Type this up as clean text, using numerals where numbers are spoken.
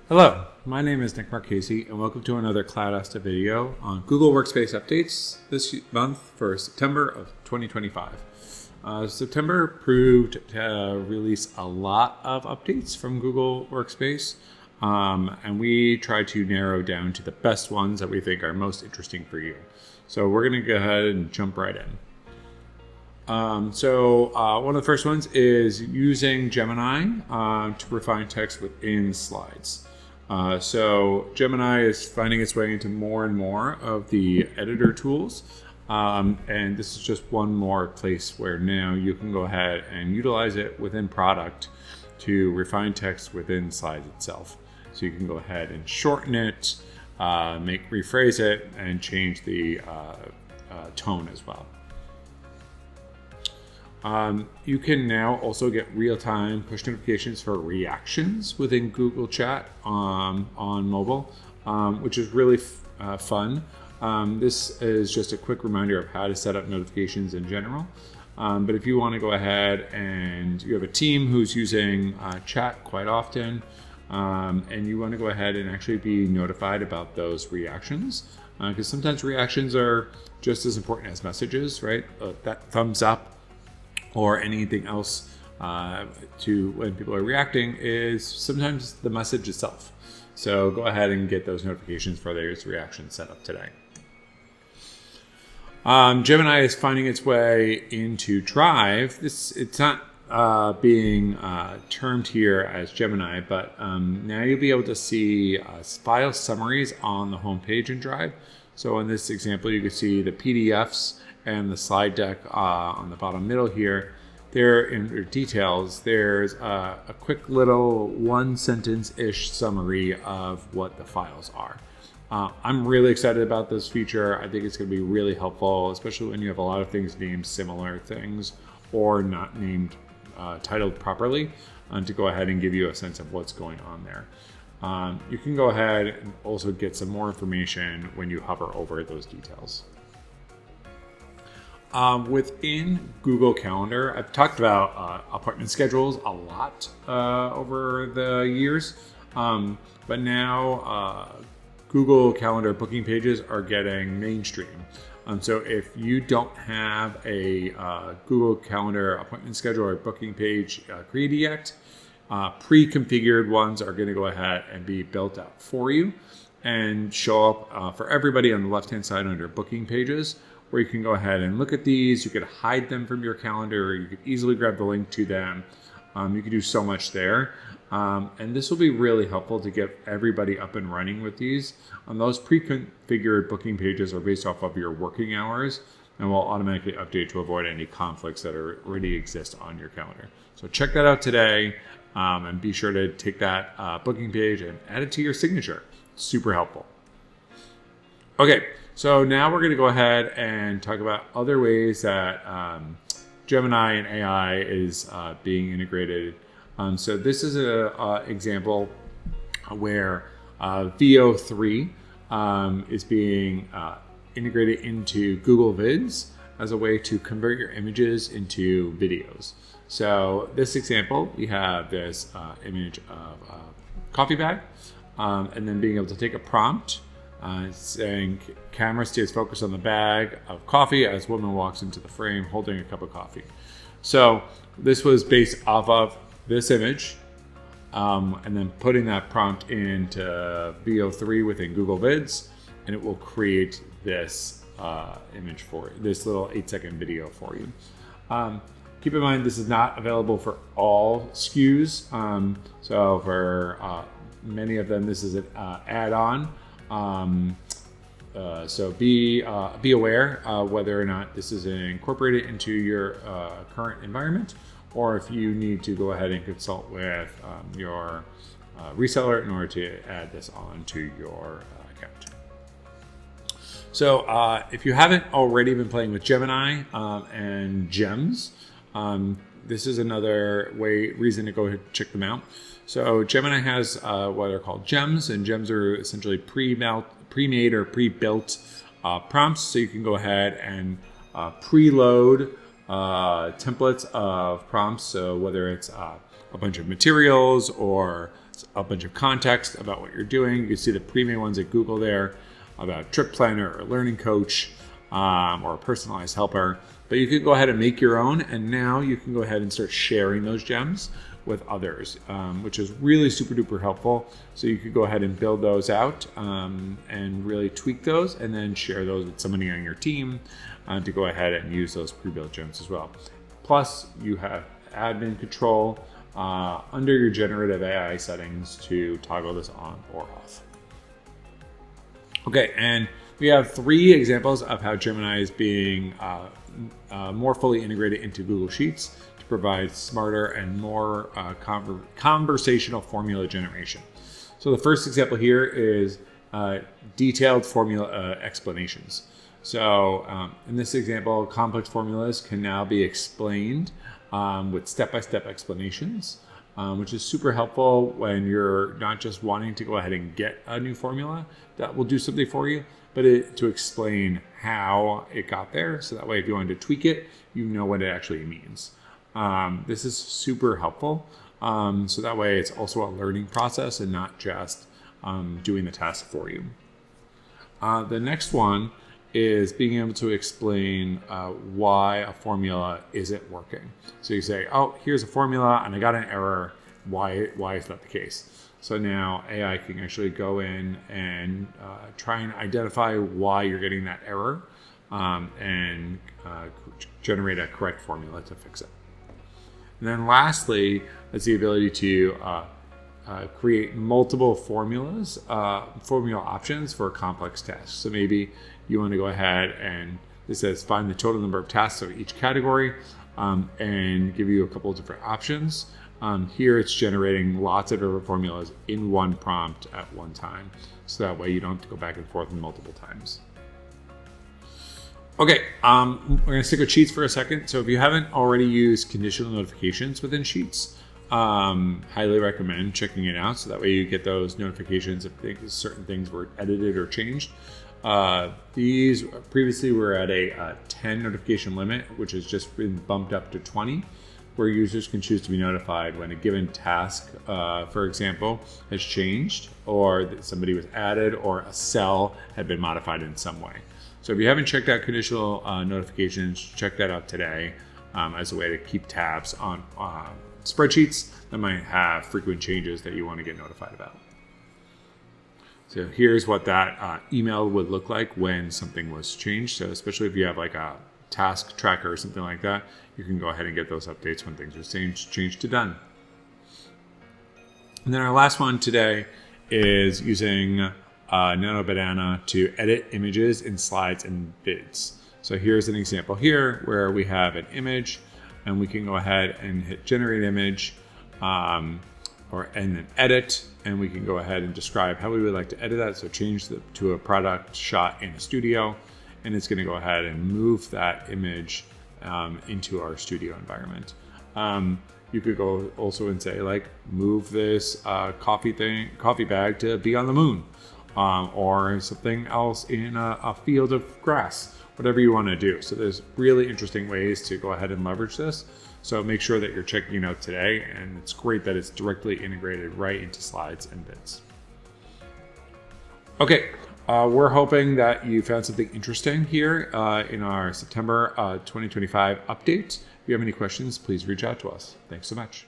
Hello, my name is Nick Marchese and welcome to another Cloudasta video on Google Workspace updates this month for September of 2025. September proved to release a lot of updates from Google Workspace, and we try to narrow down to the best ones that we think are most interesting for you. So we're going to go ahead and jump right in. One of the first ones is using Gemini to refine text within slides. So Gemini is finding its way into more and more of the editor tools. And this is just one more place where now you can go ahead and utilize it within product to refine text within slides itself. So you can go ahead and shorten it, rephrase it, and change the tone as well. You can now also get real-time push notifications for reactions within Google Chat on mobile, which is really fun. This is just a quick reminder of how to set up notifications in general. But if you want to go ahead and you have a team who's using chat quite often, and you want to go ahead and actually be notified about those reactions, because sometimes reactions are just as important as messages, right? That thumbs up or anything else to when people are reacting is sometimes the message itself. So go ahead and get those notifications for those reactions set up today. Gemini is finding its way into Drive. It's not being termed here as Gemini, but now you'll be able to see file summaries on the home page in Drive. So in this example, you can see the PDFs and the slide deck on the bottom middle here. There in details, there's a quick little one sentence-ish summary of what the files are. I'm really excited about this feature. I think it's going to be really helpful, especially when you have a lot of things named similar things or not named titled properly, to go ahead and give you a sense of what's going on there. You can go ahead and also get some more information when you hover over those details. Within Google Calendar, I've talked about appointment schedules a lot over the years, but now Google Calendar booking pages are getting mainstream. So if you don't have a Google Calendar appointment schedule or booking page created yet, pre-configured ones are going to go ahead and be built out for you and show up for everybody on the left-hand side under booking pages, where you can go ahead and look at these. You could hide them from your calendar. You could easily grab the link to them. You can do so much there. And this will be really helpful to get everybody up and running with these. Those pre-configured booking pages are based off of your working hours and will automatically update to avoid any conflicts that already exist on your calendar. So check that out today, and be sure to take that booking page and add it to your signature. It's super helpful. Okay, so now we're going to go ahead and talk about other ways that Gemini and AI is being integrated. So this is an example where VO3 is being integrated into Google Vids as a way to convert your images into videos. So this example, we have this image of a coffee bag, and then being able to take a prompt saying camera stays focused on the bag of coffee as woman walks into the frame holding a cup of coffee. So this was based off of this image, and then putting that prompt into VO3 within Google Vids, and it will create this image for you, this little 8-second video for you. Keep in mind, this is not available for all SKUs. So for many of them, this is an add-on. So be aware whether or not this is incorporated into your current environment, or if you need to go ahead and consult with your reseller in order to add this onto your account. So if you haven't already been playing with Gemini and Gems, this is another reason to go ahead and check them out. So Gemini has what are called gems, and gems are essentially pre-made or pre-built prompts. So you can go ahead and preload templates of prompts. So whether it's a bunch of materials or a bunch of context about what you're doing. You can see the premium ones at Google there about trip planner or learning coach or a personalized helper. But you can go ahead and make your own, and now you can go ahead and start sharing those gems with others, which is really super duper helpful. So you could go ahead and build those out and really tweak those, and then share those with somebody on your team to go ahead and use those pre-built gems as well. Plus, you have admin control under your generative AI settings to toggle this on or off. Okay, and we have 3 examples of how Gemini is being more fully integrated into Google Sheets to provide smarter and more conversational formula generation. So the first example here is detailed formula explanations. So in this example, complex formulas can now be explained with step-by-step explanations, which is super helpful when you're not just wanting to go ahead and get a new formula that will do something for you, but to explain how it got there. So that way, if you want to tweak it, you know what it actually means. This is super helpful. So that way it's also a learning process and not just doing the task for you. The next one is being able to explain why a formula isn't working. So you say, oh, here's a formula and I got an error. Why is that the case? So now AI can actually go in and try and identify why you're getting that error and generate a correct formula to fix it. And then lastly, is the ability to create multiple formula options for complex tasks. So maybe you want to go ahead and it says find the total number of tasks of each category and give you a couple of different options. Here it's generating lots of different formulas in one prompt at one time. So that way you don't have to go back and forth multiple times. Okay, we're going to stick with Sheets for a second. So if you haven't already used conditional notifications within Sheets, highly recommend checking it out. So that way you get those notifications if certain things were edited or changed. These previously were at a 10 notification limit, which has just been bumped up to 20, where users can choose to be notified when a given task, for example, has changed, or that somebody was added, or a cell had been modified in some way. So if you haven't checked out conditional notifications, check that out today as a way to keep tabs on spreadsheets that might have frequent changes that you want to get notified about. So here's what that email would look like when something was changed. So especially if you have like a task tracker or something like that, you can go ahead and get those updates when things are changed to done. And then our last one today is using Nano Banana to edit images in slides and vids. So here's an example here where we have an image and we can go ahead and hit generate image and then edit, and we can go ahead and describe how we would like to edit that. So change to a product shot in a studio, and it's going to go ahead and move that image into our studio environment. You could go also and say like move this coffee bag to be on the moon, or something else in a field of grass, whatever you want to do. So there's really interesting ways to go ahead and leverage this. So make sure that you're checking it out today, and it's great that it's directly integrated right into slides and vids. Okay, we're hoping that you found something interesting here in our September 2025 update. If you have any questions, please reach out to us. Thanks so much.